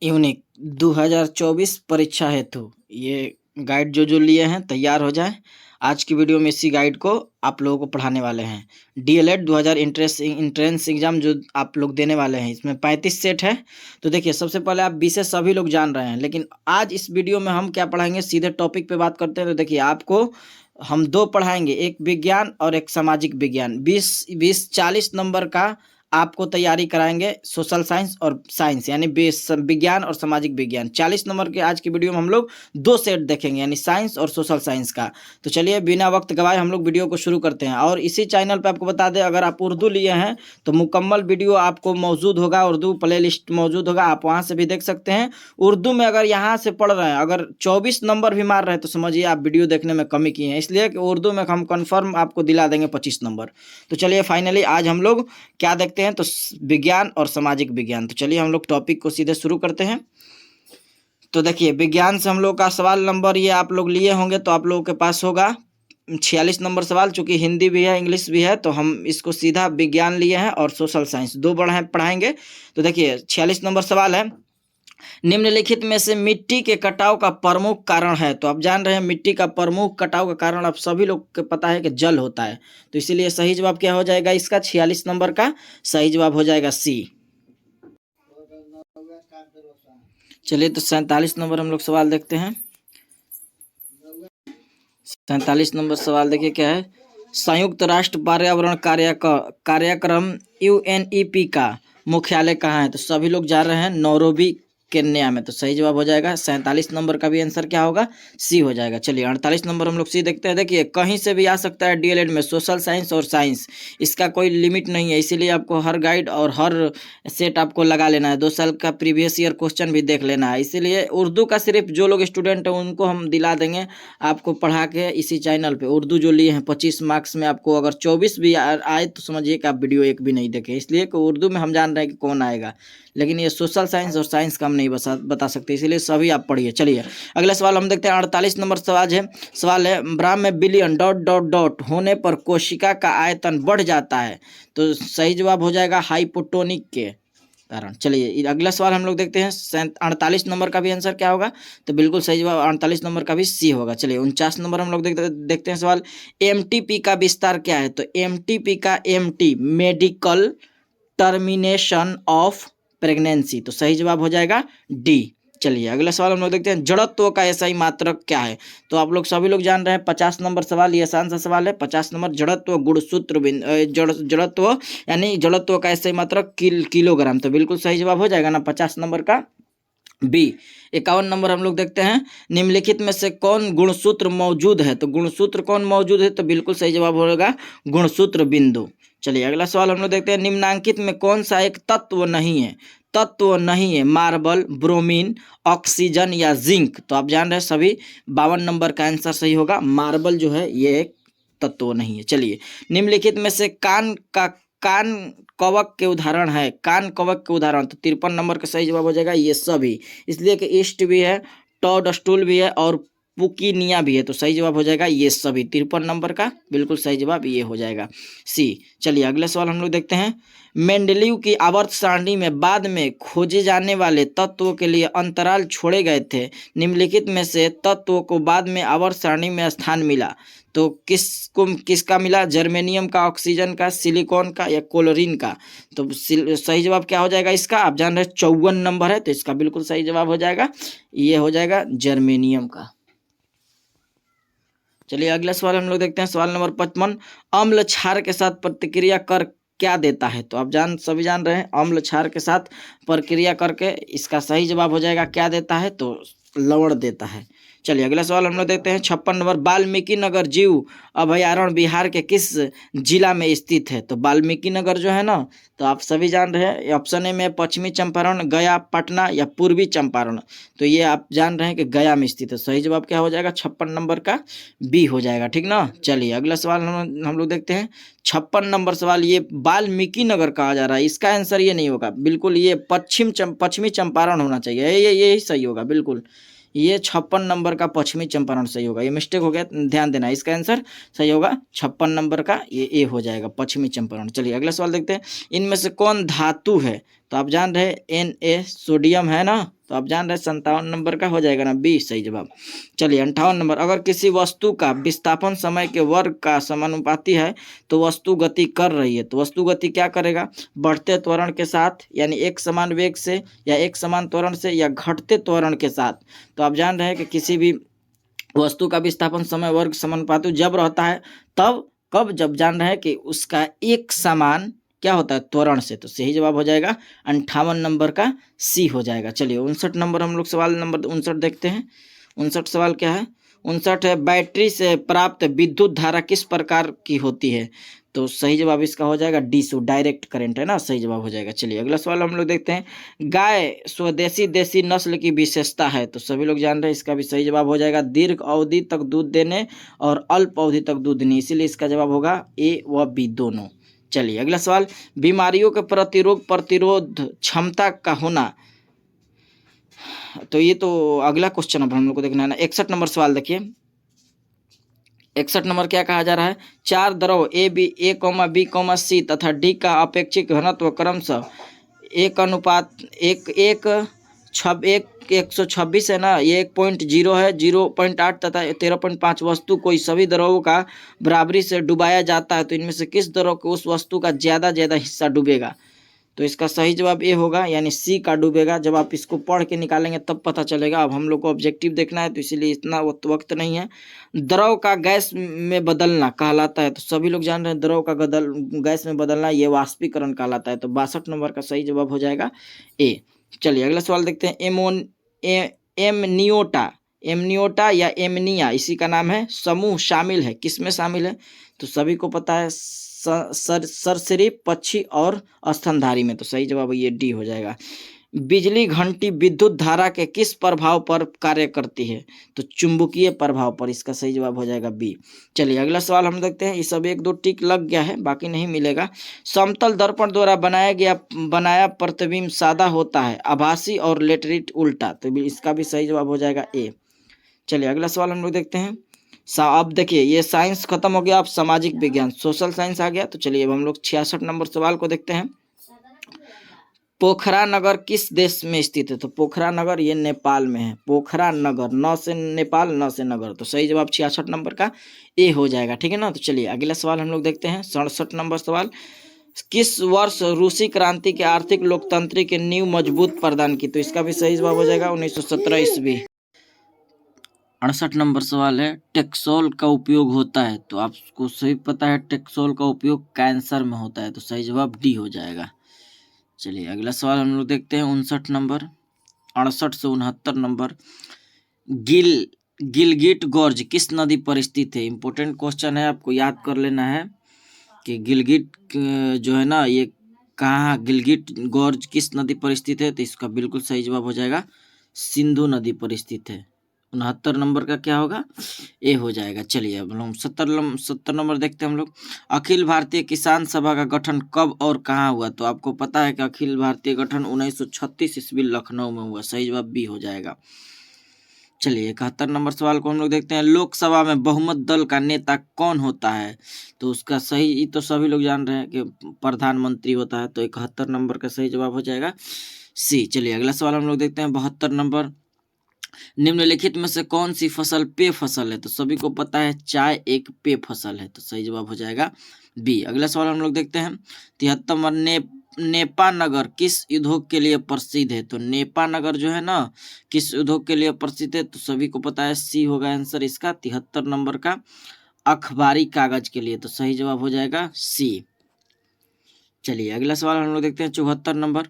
Unique 2024 परीक्षा हेतु ये गाइड जो लिए हैं तैयार हो जाए। आज की वीडियो में इसी गाइड को आप लोगों को पढ़ाने वाले हैं। डीएलएड 2000 इंट्रेंस एग्जाम जो आप लोग देने वाले हैं, इसमें 35 सेट है। तो देखिए, सबसे पहले आप विषय सभी लोग जान रहे हैं, लेकिन आज इस वीडियो में हम क्या पढ़ाएंगे, सीधे टॉपिक पे बात करते हैं। तो देखिए, आपको हम दो पढ़ाएंगे, एक विज्ञान और एक सामाजिक विज्ञान। 40 नंबर का आपको तैयारी कराएंगे सोशल साइंस और साइंस, यानी विज्ञान और सामाजिक विज्ञान। 40 नंबर के आज की वीडियो में हम लोग दो सेट देखेंगे, यानी साइंस और सोशल साइंस का। तो चलिए बिना वक्त गवाए हम लोग वीडियो को शुरू करते हैं। और इसी चैनल पे आपको बता दें, अगर आप उर्दू लिए हैं तो मुकम्मल वीडियो आपको मौजूद होगा, उर्दू प्ले लिस्ट मौजूद होगा, आप वहाँ से भी देख सकते हैं। उर्दू में अगर यहाँ से पढ़ रहे हैं, अगर 24 नंबर भी मार रहे हैं, तो समझिए आप वीडियो देखने में कमी किए हैं, इसलिए कि उर्दू में हम कन्फर्म आपको दिला देंगे 25 नंबर। तो चलिए फाइनली आज हम लोग क्या देखते हैं, तो विज्ञान और सामाजिक विज्ञान। तो चलिए हम लोग टॉपिक को सीधे शुरू करते हैं। तो देखिए, विज्ञान से हम लोग का सवाल नंबर ये आप लोग लिए होंगे, तो आप लोगों के पास होगा 46 नंबर सवाल। चूंकि हिंदी भी है इंग्लिश भी है, तो हम इसको सीधा विज्ञान लिए हैं और सोशल साइंस दो पढ़ाएंगे। तो देखिए 46 नंबर सवाल है, निम्नलिखित में से मिट्टी के कटाव का प्रमुख कारण है। तो आप जान रहे हैं मिट्टी का प्रमुख कटाव का कारण आप सभी लोग को पता है कि जल होता है। तो इसीलिए सही जवाब क्या हो जाएगा इसका, 46 नंबर का सही जवाब हो जाएगा सी। चलिए तो 47 नंबर हम लोग सवाल देखते हैं। 47 नंबर सवाल देखिए क्या है, संयुक्त राष्ट्र पर्यावरण कार्यक्रम UNEP का मुख्यालय कहाँ है। तो सभी लोग जा रहे हैं नैरोबी केन्या में। तो सही जवाब हो जाएगा 47 नंबर का भी आंसर क्या होगा, सी हो जाएगा। चलिए 48 नंबर हम लोग सी देखते हैं। देखिए, कहीं से भी आ सकता है डीएलएड में, सोशल साइंस और साइंस, इसका कोई लिमिट नहीं है। इसीलिए आपको हर गाइड और हर सेट आपको लगा लेना है, 2 साल का प्रीवियस ईयर क्वेश्चन भी देख लेना है। इसीलिए उर्दू का सिर्फ जो लोग स्टूडेंट हैं उनको हम दिला देंगे आपको पढ़ा के इसी चैनल पे। उर्दू जो लिए हैं 25 मार्क्स में, आपको अगर 24 भी आए तो समझिए कि आप वीडियो एक भी नहीं देखे, इसलिए कि उर्दू में हम जान रहे हैं कि कौन आएगा, लेकिन ये सोशल साइंस और साइंस का हम नहीं बता सकते, इसीलिए सभी आप पढ़िए। चलिए अगला सवाल हम देखते हैं। 48 नंबर सवाल है, ब्रह्म में बिलियन ... होने पर कोशिका का आयतन बढ़ जाता है। तो सही जवाब हो जाएगा हाइपोटोनिक के कारण। चलिए अगला सवाल हम लोग देखते हैं। 48 नंबर का भी आंसर क्या होगा, तो बिल्कुल सही जवाब 48 नंबर का भी सी होगा। चलिए 49 नंबर हम लोग देखते हैं सवाल, एमटीपी का विस्तार क्या है। तो एमटीपी का MT medical termination of pregnancy. तो सही जवाब हो जाएगा डी। चलिए अगला सवाल हम लोग देखते हैं, जड़त्व का SI मात्रक क्या है। तो आप लोग सभी लोग जान रहे हैं 50 नंबर सवाल, ये आसान सा सवाल है। 50 नंबर, जड़त्व गुणसूत्र जड़त्व यानी जड़त्व का SI मात्रक किलोग्राम। तो बिल्कुल सही जवाब हो जाएगा ना 50 नंबर का बी। 51 नंबर हम लोग देखते हैं, निम्नलिखित में से कौन गुणसूत्र मौजूद है। तो गुणसूत्र कौन मौजूद है, तो बिल्कुल सही जवाब होगा गुणसूत्र बिंदु। चलिए अगला सवाल हम लोग देखते हैं, निम्नांकित में कौन सा एक तत्व नहीं है। तत्व नहीं है, मार्बल, ब्रोमीन, ऑक्सीजन या जिंक। तो आप जान रहे हैं सभी 52 नंबर का आंसर सही होगा, मार्बल जो है ये एक तत्व नहीं है। चलिए निम्नलिखित में से कान कवक के उदाहरण है, कान कवक के उदाहरण। तो 53 नंबर का सही जवाब हो जाएगा ये सभी, इसलिए कि ईस्ट भी है, टॉडस्टूल भी है और पुकीनिया भी है। तो सही जवाब हो जाएगा ये सभी, 53 नंबर का बिल्कुल सही जवाब ये हो जाएगा सी। चलिए अगले सवाल हम लोग देखते हैं, मेंडलीव की आवर्त सारणी में बाद में खोजे जाने वाले तत्वों के लिए अंतराल छोड़े गए थे। निम्नलिखित में से तत्वों को बाद में आवर्त सारणी में स्थान मिला। तो किसका मिला, जर्मेनियम का, ऑक्सीजन का, सिलिकॉन का या क्लोरीन का। तो सही जवाब क्या हो जाएगा इसका, आप जान रहे 54 नंबर है, तो इसका बिल्कुल सही जवाब हो जाएगा ये हो जाएगा जर्मेनियम का। चलिए अगला सवाल हम लोग देखते हैं, सवाल नंबर 55, अम्ल क्षार के साथ प्रतिक्रिया कर क्या देता है। तो आप सभी जान रहे हैं अम्ल क्षार के साथ प्रक्रिया करके इसका सही जवाब हो जाएगा क्या देता है, तो लवण देता है। चलिए अगला सवाल हम लोग देखते हैं 56 नंबर, वाल्मीकि नगर जीव अभयारण्य बिहार के किस जिला में स्थित है। तो वाल्मीकि नगर जो है ना, तो आप सभी जान रहे हैं ऑप्शन ए में पश्चिमी चंपारण, गया, पटना या पूर्वी चंपारण। तो ये आप जान रहे हैं कि गया में स्थित है। सही जवाब क्या हो जाएगा, 56 नंबर का बी हो जाएगा, ठीक ना। चलिए अगला सवाल हम लोग देखते हैं 56 नंबर सवाल, ये वाल्मीकि नगर कहा जा रहा है, इसका आंसर ये नहीं होगा, बिल्कुल ये पश्चिमी चंपारण होना चाहिए, यही सही होगा बिल्कुल। ये 56 नंबर का पश्चिमी चंपारण सही होगा, ये मिस्टेक हो गया, ध्यान देना, इसका आंसर सही होगा 56 नंबर का ये ए हो जाएगा, पश्चिमी चंपारण। चलिए अगला सवाल देखते हैं, इनमें से कौन धातु है। तो आप जान रहे Na सोडियम है ना, तो आप जान रहे हैं 57 नंबर का हो जाएगा ना बी सही जवाब। चलिए 58 नंबर, अगर किसी वस्तु का विस्थापन समय के वर्ग का समानुपाती है तो वस्तु गति कर रही है, तो वस्तु गति क्या करेगा, बढ़ते त्वरण के साथ यानी एक समान वेग से या एक समान त्वरण से या घटते त्वरण के साथ। तो आप जान रहे हैं कि किसी भी वस्तु का विस्थापन समय वर्ग समानुपाती जब रहता है तब कब, जब जान रहे हैं कि उसका एक समान क्या होता है त्वरण से। तो सही जवाब हो जाएगा 58 नंबर का सी हो जाएगा। चलिए 59 नंबर हम लोग सवाल नंबर 59 देखते हैं। 59 सवाल क्या है, 59 है बैटरी से प्राप्त विद्युत धारा किस प्रकार की होती है। तो सही जवाब इसका हो जाएगा डी सो डायरेक्ट करंट है ना, सही जवाब हो जाएगा। चलिए अगला सवाल हम लोग देखते हैं, गाय स्वदेशी देसी नस्ल की विशेषता है। तो सभी लोग जान रहे हैं इसका भी सही जवाब हो जाएगा दीर्घ अवधि तक दूध देने और अल्प अवधि तक दूध देने, इसीलिए इसका जवाब होगा ए व बी दोनों। चलिए अगला सवाल, बीमारियों के प्रतिरोध क्षमता का होना। तो ये तो अगला क्वेश्चन अब हम लोग को देखना है ना। 61 नंबर सवाल देखिए, 61 नंबर क्या कहा जा रहा है, चार द्रव ए बी बी सी तथा डी का अपेक्षिक घनत्व क्रमशः 1:126 है ना, ये 1.0 है, 0.8 तथा 13.5 वस्तु कोई सभी द्रवों का बराबरी से डुबाया जाता है तो इनमें से किस द्रव को उस वस्तु का ज़्यादा हिस्सा डूबेगा। तो इसका सही जवाब ए होगा यानी सी का डूबेगा। जब आप इसको पढ़ के निकालेंगे तब पता चलेगा। अब हम लोग को ऑब्जेक्टिव देखना है तो इसीलिए इतना वक्त नहीं है। द्रव का गैस में बदलना कहलाता है, तो सभी लोग जान रहे हैं द्रव का गैस में बदलना ये वाष्पीकरण कहलाता है। तो 62 नंबर का सही जवाब हो जाएगा ए। चलिए अगला सवाल देखते हैं, एमनियोटा या एमनिया इसी का नाम है, समूह शामिल है, किसमें शामिल है। तो सभी को पता है सरीसृप, पक्षी और स्तनधारी में। तो सही जवाब ये डी हो जाएगा। बिजली घंटी विद्युत धारा के किस प्रभाव पर कार्य करती है। तो चुंबकीय प्रभाव पर, इसका सही जवाब हो जाएगा बी। चलिए अगला सवाल हम देखते हैं, ये सब एक दो टिक लग गया है बाकी नहीं मिलेगा। समतल दर्पण द्वारा बनाया प्रतिबिंब सादा होता है, आभासी और लेटरिट उल्टा। तो इसका भी सही जवाब हो जाएगा ए। चलिए अगला सवाल हम लोग देखते हैं। अब देखिए ये साइंस खत्म हो गया, अब सामाजिक विज्ञान सोशल साइंस आ गया। तो चलिए अब हम लोग 66 नंबर सवाल को देखते हैं। पोखरा नगर किस देश में स्थित है। तो पोखरा नगर ये नेपाल में है। पोखरा नगर, न से नेपाल न से नगर, तो सही जवाब 66 नंबर का ए हो जाएगा, ठीक है ना। तो चलिए अगला सवाल हम लोग देखते हैं। 67 नंबर सवाल, किस वर्ष रूसी क्रांति के आर्थिक लोकतंत्र की नींव मजबूत प्रदान की। तो इसका भी सही जवाब हो जाएगा 1917 ईस्वी। 68 नंबर सवाल है, टेक्सोल का उपयोग होता है। तो आपको सही पता है टेक्सोल का उपयोग कैंसर में होता है, तो सही जवाब डी हो जाएगा। चलिए अगला सवाल हम लोग देखते हैं 59 नंबर, 68 से 69 नंबर, गिलगिट गोर्ज किस नदी पर स्थित है। इंपॉर्टेंट क्वेश्चन है, आपको याद कर लेना है कि गिलगिट जो है ना ये कहाँ, गिलगिट गोर्ज किस नदी पर स्थित है। तो इसका बिल्कुल सही जवाब हो जाएगा सिंधु नदी पर स्थित है। 69 नंबर का क्या होगा, ए हो जाएगा। चलिए अब हम 70 नंबर देखते हैं हम लोग। अखिल भारतीय किसान सभा का गठन कब और कहाँ हुआ। तो आपको पता है कि अखिल भारतीय गठन 1936 ईस्वी लखनऊ में हुआ, सही जवाब बी हो जाएगा। चलिए 71 नंबर सवाल को हम लोग देखते हैं। लोकसभा में बहुमत दल का नेता कौन होता है। तो उसका सही तो सभी लोग जान रहे हैं कि प्रधानमंत्री होता है। तो 71 नंबर का सही जवाब हो जाएगा सी। चलिए अगला सवाल हम लोग देखते हैं 72 नंबर, निम्नलिखित में से कौन सी फसल पेय फसल है। तो सभी को पता है चाय एक पेय फसल है, तो सही जवाब हो जाएगा बी। अगला सवाल हम लोग देखते हैं 73 नंबर, नेपा नगर किस उद्योग के लिए प्रसिद्ध है। तो नेपा नगर जो है ना किस उद्योग के लिए प्रसिद्ध है। तो सभी को पता है सी होगा आंसर इसका 73 नंबर का, अखबारी कागज के लिए। तो सही जवाब हो जाएगा सी। चलिए अगला सवाल हम लोग देखते हैं 74 नंबर,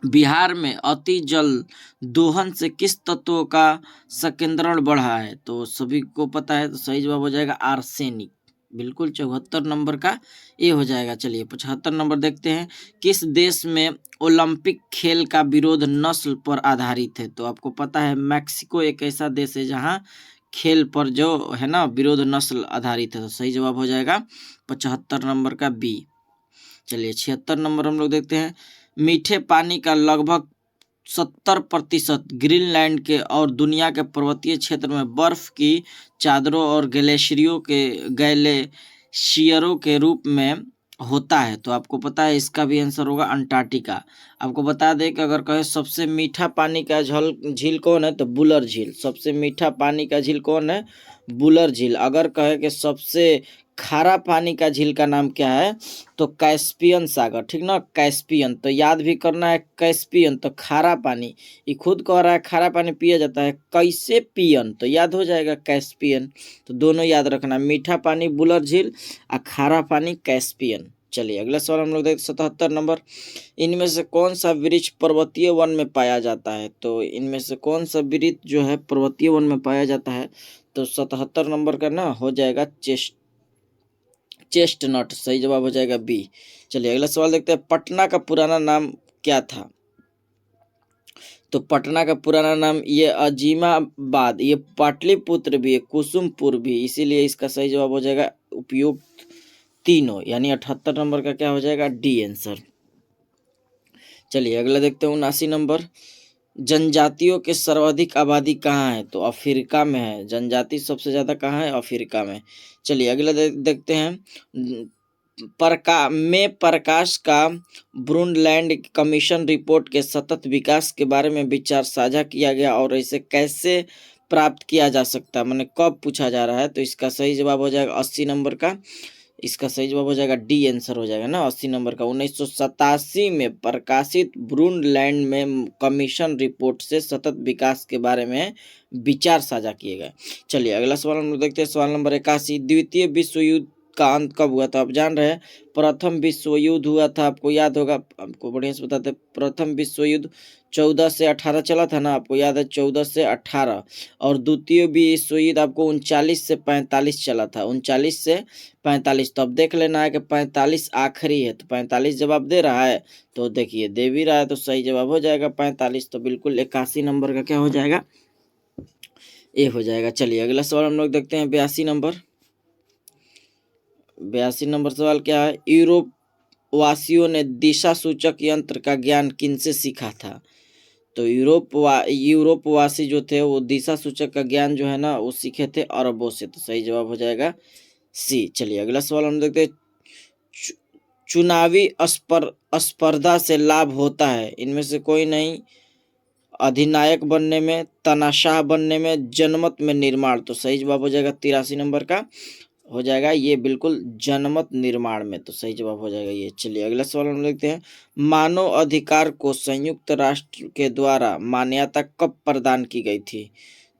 बिहार में अति जल दोहन से किस तत्व का संकेंद्रण बढ़ा है। तो सभी को पता है, तो सही जवाब हो जाएगा आर्सेनिक, बिल्कुल 74 नंबर का ए हो जाएगा। चलिए 75 नंबर देखते हैं, किस देश में ओलंपिक खेल का विरोध नस्ल पर आधारित है। तो आपको पता है मैक्सिको एक ऐसा देश है जहां खेल पर जो है ना विरोध नस्ल आधारित है। तो सही जवाब हो जाएगा 75 नंबर का बी। चलिए 76 नंबर हम लोग देखते हैं, मीठे पानी का लगभग 70% ग्रीनलैंड के और दुनिया के पर्वतीय क्षेत्र में बर्फ की चादरों और ग्लेशियरों के रूप में होता है, तो आपको पता है इसका भी आंसर होगा अंटार्कटिका। आपको बता दें कि अगर कहे सबसे मीठा पानी का झील कौन है, तो बुलर झील। सबसे मीठा पानी का झील कौन है, बुलर झील। अगर कहे कि सबसे खारा पानी का झील का नाम क्या है, तो कैस्पियन सागर, ठीक ना, कैस्पियन। तो याद भी करना है, कैस्पियन तो खारा पानी, ये खुद कह रहा है खारा पानी पिया जाता है, कैसे पियन, तो याद हो जाएगा कैस्पियन। तो दोनों याद रखना, मीठा पानी बुलर झील और खारा पानी कैस्पियन। चलिए अगला सवाल हम लोग देखते 77 नंबर। इनमें से कौन सा वृक्ष पर्वतीय वन में पाया जाता है, तो इनमें से कौन सा वृक्ष जो है पर्वतीय वन में पाया जाता है, तो 77 नंबर का ना हो जाएगा चेस्टनट। सही जवाब हो जाएगा बी। चलिए अगला सवाल देखते हैं, पटना का पुराना नाम क्या था, तो पटना का पुराना नाम ये अजीमाबाद, ये पाटलिपुत्र भी है, कुसुमपुर भी, इसीलिए इसका सही जवाब हो जाएगा उपयुक्त तीनों, यानी 78 नंबर का क्या हो जाएगा, डी आंसर। चलिए अगला देखते हैं 79 नंबर। जनजातियों के सर्वाधिक आबादी कहाँ है, तो अफ्रीका में है। जनजाति सबसे ज्यादा कहाँ है, अफ्रीका में। चलिए अगला देखते हैं, प्रकाश का ब्रूनलैंड कमीशन रिपोर्ट के सतत विकास के बारे में विचार साझा किया गया और इसे कैसे प्राप्त किया जा सकता है, मैंने कब पूछा जा रहा है, तो इसका सही जवाब हो जाएगा 80 नंबर का। इसका सही जवाब हो जाएगा डी आंसर हो जाएगा ना 80 नंबर का। 1987 में प्रकाशित ब्रूनलैंड में कमीशन रिपोर्ट से सतत विकास के बारे में विचार साझा किए गए। चलिए अगला सवाल हम लोग देखते हैं, सवाल नंबर 81। द्वितीय विश्व युद्ध का अंत कब हुआ था, आप जान रहे हैं प्रथम विश्व युद्ध हुआ था, आपको याद होगा, आपको बढ़िया से बताते हैं। प्रथम विश्व युद्ध 14 से 18 चला था ना, आपको याद है 14 से 18। और द्वितीय विश्व युद्ध आपको 39 से 45 चला था, 39 से 45। तो अब देख लेना है कि 45 आखिरी है, तो 45 जवाब दे रहा है, तो देखिए दे भी रहा है, तो सही जवाब हो जाएगा 45। तो बिल्कुल 81 नंबर का क्या हो जाएगा, ए हो जाएगा। चलिए अगला सवाल हम लोग देखते हैं 82 नंबर। 82 नंबर सवाल क्या है, यूरोप वासियों ने दिशा सूचक यंत्र का ज्ञान किनसे सीखा था, तो यूरोपवासी जो थे वो दिशा सूचक का ज्ञान जो है ना वो सीखे थे अरबों से, तो सही जवाब हो जाएगा सी। चलिए अगला सवाल हम देखते हैं, चुनावी स्पर्धा से लाभ होता है, इनमें से कोई नहीं, अधिनायक बनने में, तानाशाह बनने में, जनमत में, निर्माण, तो सही जवाब हो जाएगा 83 नंबर का हो जाएगा ये बिल्कुल जनमत निर्माण में, तो सही जवाब हो जाएगा ये। चलिए अगला सवाल हम देखते हैं, मानव अधिकार को संयुक्त राष्ट्र के द्वारा मान्यता कब प्रदान की गई थी,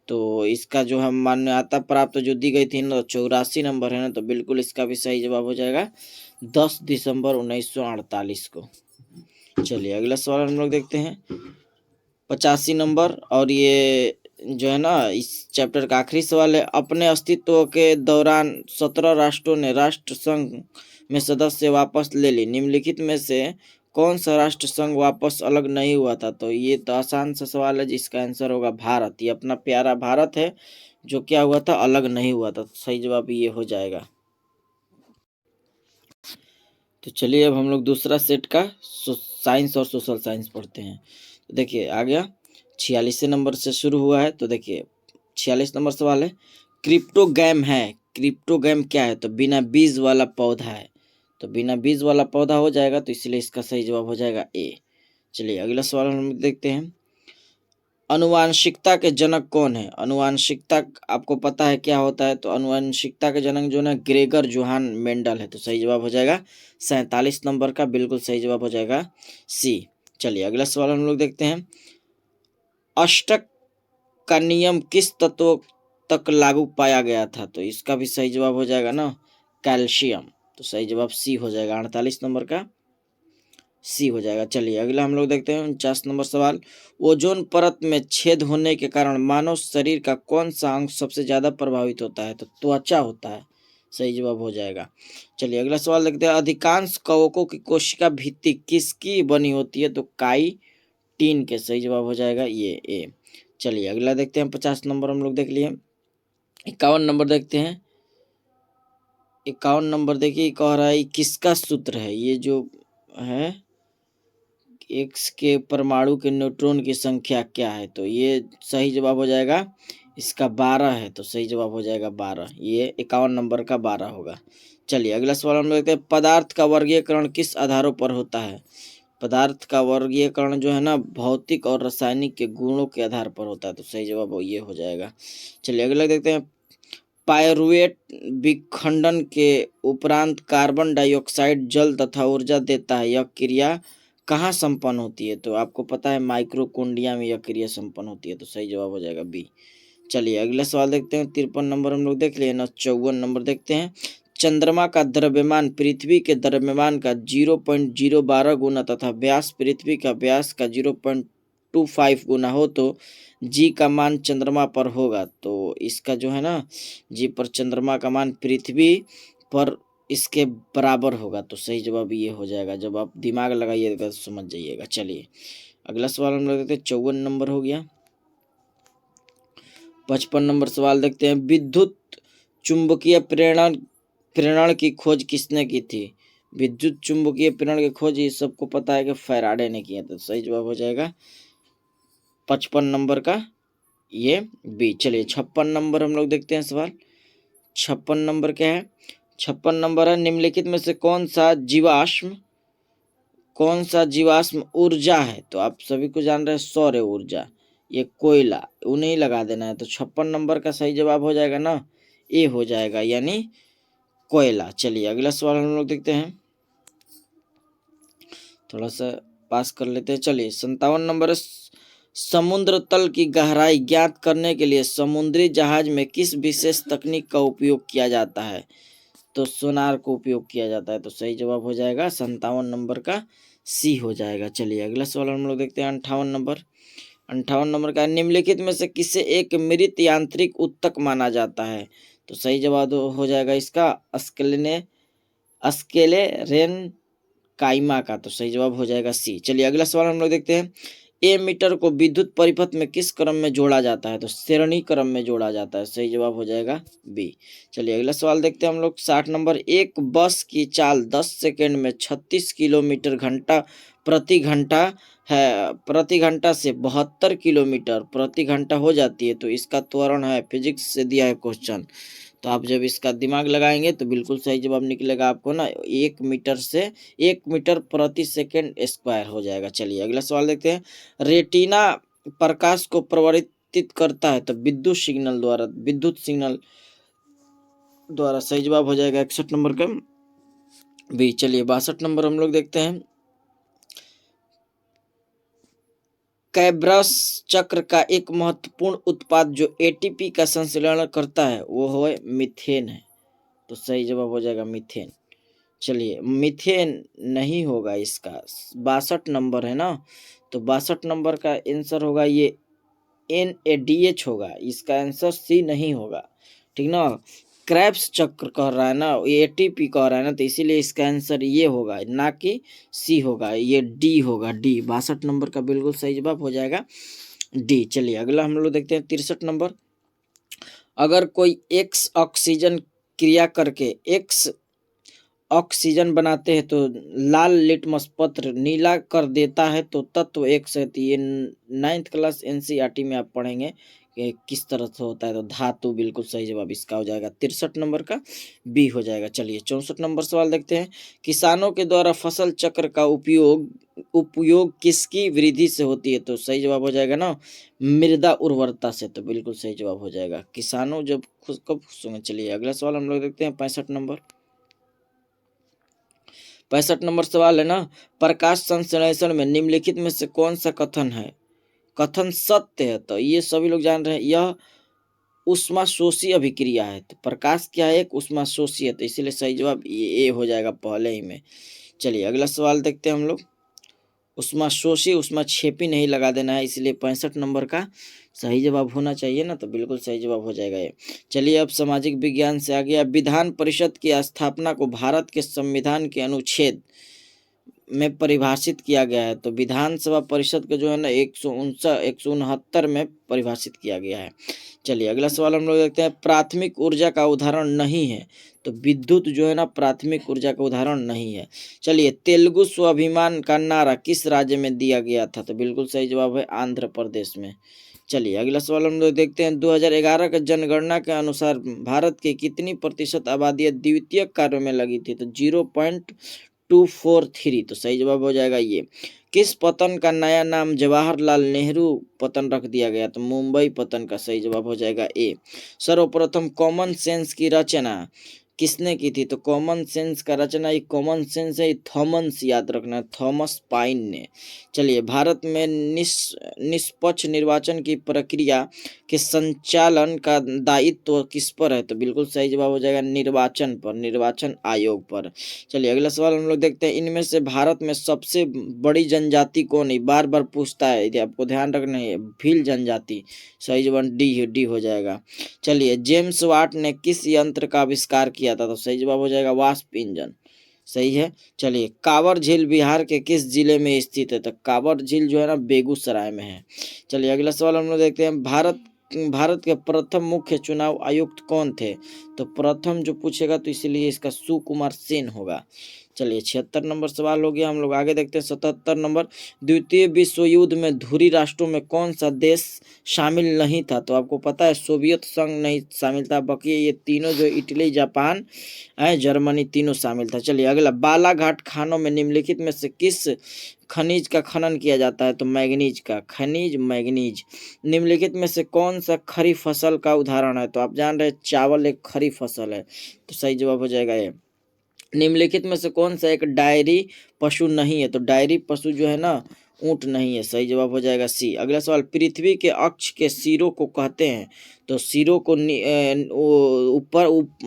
तो इसका जो है मान्यता प्राप्त जो दी गई थी ना 84 नंबर है ना, तो बिल्कुल इसका भी सही जवाब हो जाएगा 10 दिसंबर 1948 को। चलिए अगला सवाल हम लोग देखते हैं 85 नंबर, और ये जो है ना इस चैप्टर का आखिरी सवाल है। अपने अस्तित्व के दौरान 17 राष्ट्रों ने राष्ट्र संघ में सदस्य वापस ले ली, निम्नलिखित में से कौन सा राष्ट्र संघ वापस अलग नहीं हुआ था, तो ये तो आसान सा सवाल है, जिसका आंसर होगा भारत। ये अपना प्यारा भारत है जो क्या हुआ था, अलग नहीं हुआ था, तो सही जवाब ये हो जाएगा। तो चलिए अब हम लोग दूसरा सेट का साइंस और सोशल साइंस पढ़ते हैं। तो देखिए आ गया 46 नंबर से शुरू हुआ है, तो देखिए 46 नंबर सवाल है, क्रिप्टोगैम है, क्रिप्टोगैम क्या है, तो बिना बीज वाला पौधा है, तो बिना बीज वाला पौधा हो जाएगा, तो इसलिए इसका सही जवाब हो जाएगा ए। चलिए अगला सवाल हम देखते हैं, अनुवांशिकता के जनक कौन है, अनुवांशिकता आपको पता है क्या होता है, तो अनुवांशिकता के जनक जो है ग्रेगर जोहान मेंडल है, तो सही जवाब हो जाएगा 47 नंबर का, बिल्कुल सही जवाब हो जाएगा सी। चलिए अगला सवाल हम लोग देखते हैं, अष्टक का नियम किस तत्व तक लागू पाया गया था, तो इसका भी सही जवाब हो जाएगा ना कैल्शियम, तो सही जवाब सी हो जाएगा, 48 नंबर का सी हो जाएगा। चलिए अगला हम लोग देखते हैं 49 नंबर सवाल, ओजोन परत में छेद होने के कारण मानव शरीर का कौन सा अंग सबसे ज्यादा प्रभावित होता है, तो त्वचा होता है, सही जवाब हो जाएगा। चलिए अगला सवाल देखते हैं, अधिकांश कवकों की कोशिका भित्ति किसकी बनी होती है, तो काइटिन के, सही जवाब हो जाएगा ये ए। चलिए अगला देखते हैं 50 नंबर हम लोग देख लिए। 51 नंबर देखते हैं, 51 नंबर देखिए कह रहा है किसका सूत्र है, ये जो है एक्स के परमाणु के न्यूट्रॉन की संख्या क्या है, तो ये सही जवाब हो जाएगा इसका 12 है, तो सही जवाब हो जाएगा 12। ये 51 नंबर का 12 होगा। चलिए अगला सवाल हम लोग देखते हैं, पदार्थ का वर्गीकरण किस आधारों पर होता है? पदार्थ का वर्गीकरण जो है ना, भौतिक और रासायनिक के गुणों के आधार पर होता है, तो सही जवाब ये हो जाएगा। चलिए अगला देखते हैं, पायरुवेट विखंडन के उपरांत कार्बन डाइऑक्साइड जल तथा ऊर्जा देता है, यह क्रिया कहाँ संपन्न होती है? तो आपको पता है माइक्रोकोन्डिया में यह क्रिया संपन्न होती है, तो सही जवाब हो जाएगा बी। चलिए अगला सवाल देखते हैं, 53 नंबर हम लोग देख लिए ना, 54 नंबर देखते हैं, चंद्रमा का द्रव्यमान पृथ्वी के द्रव्यमान का 0.012 गुना तथा व्यास पृथ्वी का व्यास का 0.25 गुना हो तो जी का मान चंद्रमा पर होगा। तो इसका जो है ना, जी पर चंद्रमा का मान पृथ्वी पर इसके बराबर होगा, तो सही जवाब ये हो जाएगा। जब आप दिमाग लगाइएगा तो समझ जाइएगा। चलिए अगला सवाल हम लोग देखते हैं, 54 नंबर हो गया। 55 नंबर सवाल देखते हैं, विद्युत चुंबकीय प्रेरण की खोज किसने की थी? विद्युत चुंबकीय प्रेरण की खोज ये सबको पता है कि फैराडे ने किया, तो सही जवाब हो जाएगा 55 नंबर का ये बी। चलिए 56 नंबर हम लोग देखते हैं सवाल। 56 नंबर क्या है? 56 नंबर है, निम्नलिखित में से कौन सा जीवाश्म ऊर्जा है? तो आप सभी को जान रहे हैं सौर ऊर्जा, ये कोयला, उन्हें लगा देना है। तो 56 नंबर का सही जवाब हो जाएगा ना, ए हो जाएगा, यानी कोयला। चलिए अगला सवाल हम लोग देखते हैं, थोड़ा सा पास कर लेते हैं। चलिए 57 नंबर है, समुद्र तल की गहराई ज्ञात करने के लिए समुद्री जहाज में किस विशेष तकनीक का उपयोग किया जाता है? तो सोनार को उपयोग किया जाता है, तो सही जवाब हो जाएगा 57 नंबर का सी हो जाएगा। चलिए अगला सवाल हम लोग देखते हैं, 58 नंबर। 58 नंबर का, निम्नलिखित में से किसे एक मृत यांत्रिक ऊतक माना जाता है? तो सही जवाब हो जाएगा इसका अस्केलेरेन काइमा का, तो सही जवाब हो जाएगा सी। चलिए अगला सवाल हम लोग देखते हैं, ए मीटर को विद्युत परिपथ में किस क्रम में जोड़ा जाता है? तो श्रेणी क्रम में जोड़ा जाता है, सही जवाब हो जाएगा बी। चलिए अगला सवाल देखते हैं हम लोग, 60 नंबर, एक बस की चाल 10 सेकंड में 36 किलोमीटर घंटा प्रति घंटा है, प्रति घंटा से 72 किलोमीटर प्रति घंटा हो जाती है, तो इसका त्वरण है, फिजिक्स से दिया है क्वेश्चन। तो आप जब इसका दिमाग लगाएंगे तो बिल्कुल सही जवाब निकलेगा आपको ना, 1 मीटर प्रति सेकंड स्क्वायर हो जाएगा। चलिए अगला सवाल देखते हैं, रेटिना प्रकाश को प्रवर्तित करता है, तो विद्युत सिग्नल द्वारा सही जवाब हो जाएगा 61 नंबर का बी। चलिए 62 नंबर हम लोग देखते हैं, कैब्रस चक्र का एक महत्वपूर्ण उत्पाद जो एटीपी का संश्लेषण करता है वो है मीथेन है, तो सही जवाब हो जाएगा मीथेन। चलिए मीथेन नहीं होगा इसका, 62 नंबर है ना, तो 62 नंबर का आंसर होगा ये NADH होगा, इसका आंसर सी नहीं होगा, ठीक ना। क्रेब्स चक्र कह रहा है ना, ये एटीपी कह रहा है ना, तो इसीलिए इसका आंसर ये होगा, ना कि सी होगा, ये डी होगा, डी। 62 नंबर का बिल्कुल सही जवाब हो जाएगा डी। चलिए अगला हम लोग देखते हैं 63 नंबर, अगर कोई एक्स ऑक्सीजन क्रिया करके एक्स ऑक्सीजन बनाते हैं तो लाल लिटमस पत्र नीला कर देता है, तो तत्व एक्स है। तो ये 9th क्लास NCERT में आप पढ़ेंगे कि किस तरह से होता है, तो धातु बिल्कुल सही जवाब इसका हो जाएगा 63 नंबर का बी हो जाएगा। चलिए 64 नंबर सवाल देखते हैं, किसानों के द्वारा फसल चक्र का उपयोग किसकी वृद्धि से होती है? तो सही जवाब हो जाएगा ना, मृदा उर्वरता से, तो बिल्कुल सही जवाब हो जाएगा, किसानों जब खुश होंगे। चलिए अगला सवाल हम लोग देखते हैं 65 नंबर। 65 नंबर सवाल है ना, प्रकाश संश्लेषण में निम्नलिखित में से कौन सा कथन सत्य है? तो ये सभी लोग जान रहे हैं, यह ऊष्माशोषी अभिक्रिया है। तो प्रकाश क्या है? एक ऊष्माशोषी है, तो इसीलिए सही जवाब ये ए हो जाएगा पहले ही में। चलिए अगला सवाल देखते हैं हम लोग, ऊष्माशोषी ऊष्माक्षेपी नहीं लगा देना है, इसलिए 65 नंबर का सही जवाब होना चाहिए ना, तो बिल्कुल सही जवाब हो जाएगा ये। चलिए अब सामाजिक विज्ञान से आ गया, विधान परिषद की स्थापना को भारत के संविधान के अनुच्छेद में परिभाषित किया गया है? तो विधानसभा परिषद का जो है ना 169 में परिभाषित किया गया है। चलिए अगला सवाल हम लोग देखते हैं, प्राथमिक ऊर्जा का उदाहरण नहीं है। तो विद्युत जो है ना प्राथमिक ऊर्जा का उदाहरण नहीं है। चलिए तेलुगु स्वाभिमान का नारा किस राज्य में दिया गया था? तो बिल्कुल सही जवाब है आंध्र प्रदेश में। चलिए अगला सवाल हम लोग देखते हैं, 2011 का जनगणना के अनुसार भारत की कितनी प्रतिशत आबादी द्वितीयक कार्यों में लगी थी? तो 0.243। तो सही जवाब हो जाएगा ये। किस पतन का नया नाम जवाहरलाल नेहरू पतन रख दिया गया? तो मुंबई पतन का सही जवाब हो जाएगा ए। सर्वप्रथम कॉमन सेंस की रचना किसने की थी? तो कॉमन सेंस का रचना, ये कॉमन सेंस है, थॉमस, याद रखना, थॉमस पाइन ने। चलिए भारत में निष्पक्ष निर्वाचन की प्रक्रिया के संचालन का दायित्व किस पर है? तो बिल्कुल सही जवाब हो जाएगा निर्वाचन पर, निर्वाचन आयोग पर। चलिए अगला सवाल हम लोग देखते हैं, इनमें से भारत में सबसे बड़ी जनजाति कौन है? बार बार पूछता है, यदि आपको ध्यान रखना है, भील जनजाति। सही जवाब डी हो जाएगा। चलिए जेम्स वाट ने किस यंत्र का आविष्कार किया था? तो सही जवाब हो जाएगा वाष्प इंजन। सही है। चलिए कांवर झील बिहार के किस जिले में स्थित है? तो कांवर झील जो है ना बेगूसराय में है। चलिए अगला सवाल हम लोग देखते हैं, भारत के प्रथम मुख्य चुनाव आयुक्त कौन थे? तो प्रथम जो पूछेगा तो इसीलिए इसका सुकुमार सेन होगा। चलिए 76 नंबर सवाल हो गया। हम लोग आगे देखते हैं 77 नंबर, द्वितीय विश्व युद्ध में धुरी राष्ट्रों में कौन सा देश शामिल नहीं था? तो आपको पता है सोवियत संघ नहीं शामिल था, बाकी ये तीनों जो इटली, जापान, जर्मनी, तीनों शामिल था। चलिए अगला, बालाघाट खानों में निम्नलिखित में से किस खनिज का खनन किया जाता है? तो मैग्नीज का, खनिज मैग्नीज। निम्नलिखित में से कौन सा खरी फसल का उदाहरण है? तो आप जान रहे हैं चावल एक खरी फसल है, तो सही जवाब हो जाएगा ये। निम्नलिखित में से कौन सा एक डायरी पशु नहीं है? तो डायरी पशु जो है ना ऊंट नहीं है। सही जवाब हो जाएगा सी। अगला सवाल, पृथ्वी के अक्ष के सिरों को कहते हैं? तो सिरों को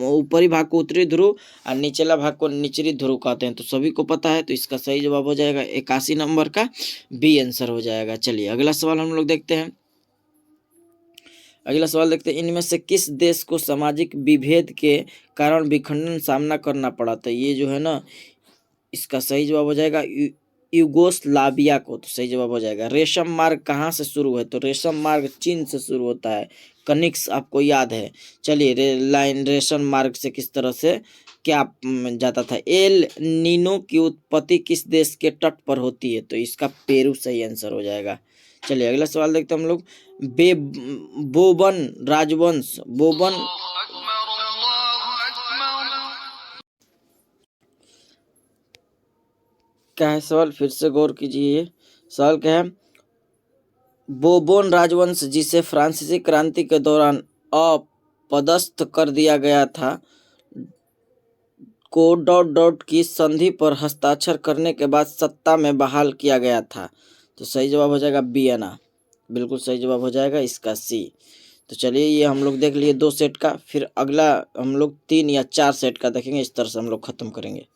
ऊपरी भाग को उत्तरी ध्रुव और निचला भाग को निचली ध्रुव कहते हैं। तो सभी को पता है, तो इसका सही जवाब हो जाएगा 81 नंबर का बी आंसर हो जाएगा। चलिए अगला सवाल हम लोग देखते हैं, इनमें से किस देश को सामाजिक विभेद के कारण विखंडन सामना करना पड़ा? तो ये जो है ना इसका सही जवाब हो जाएगा युगोस्लाविया को। तो सही जवाब हो जाएगा। रेशम मार्ग कहाँ से शुरू है? तो रेशम मार्ग चीन से शुरू होता है, कनिक्स आपको याद है। चलिए रेशम मार्ग से किस तरह से क्या जाता था? एल नीनो की उत्पत्ति किस देश के तट पर होती है? तो इसका पेरू सही आंसर हो जाएगा। चलिए अगला सवाल देखते हैं हम लोग, बोबन राजवंश, बोबन क्या है सवाल? फिर से गौर कीजिए, सवाल क्या है? बोबोन राजवंश जिसे फ्रांसीसी क्रांति के दौरान अपदस्थ कर दिया गया था को ... की संधि पर हस्ताक्षर करने के बाद सत्ता में बहाल किया गया था। तो सही जवाब हो जाएगा वियना, बिल्कुल सही जवाब हो जाएगा इसका सी। तो चलिए ये हम लोग देख लिए 2 सेट का, फिर अगला हम लोग 3 या 4 सेट का देखेंगे। इस तरह से हम लोग खत्म करेंगे।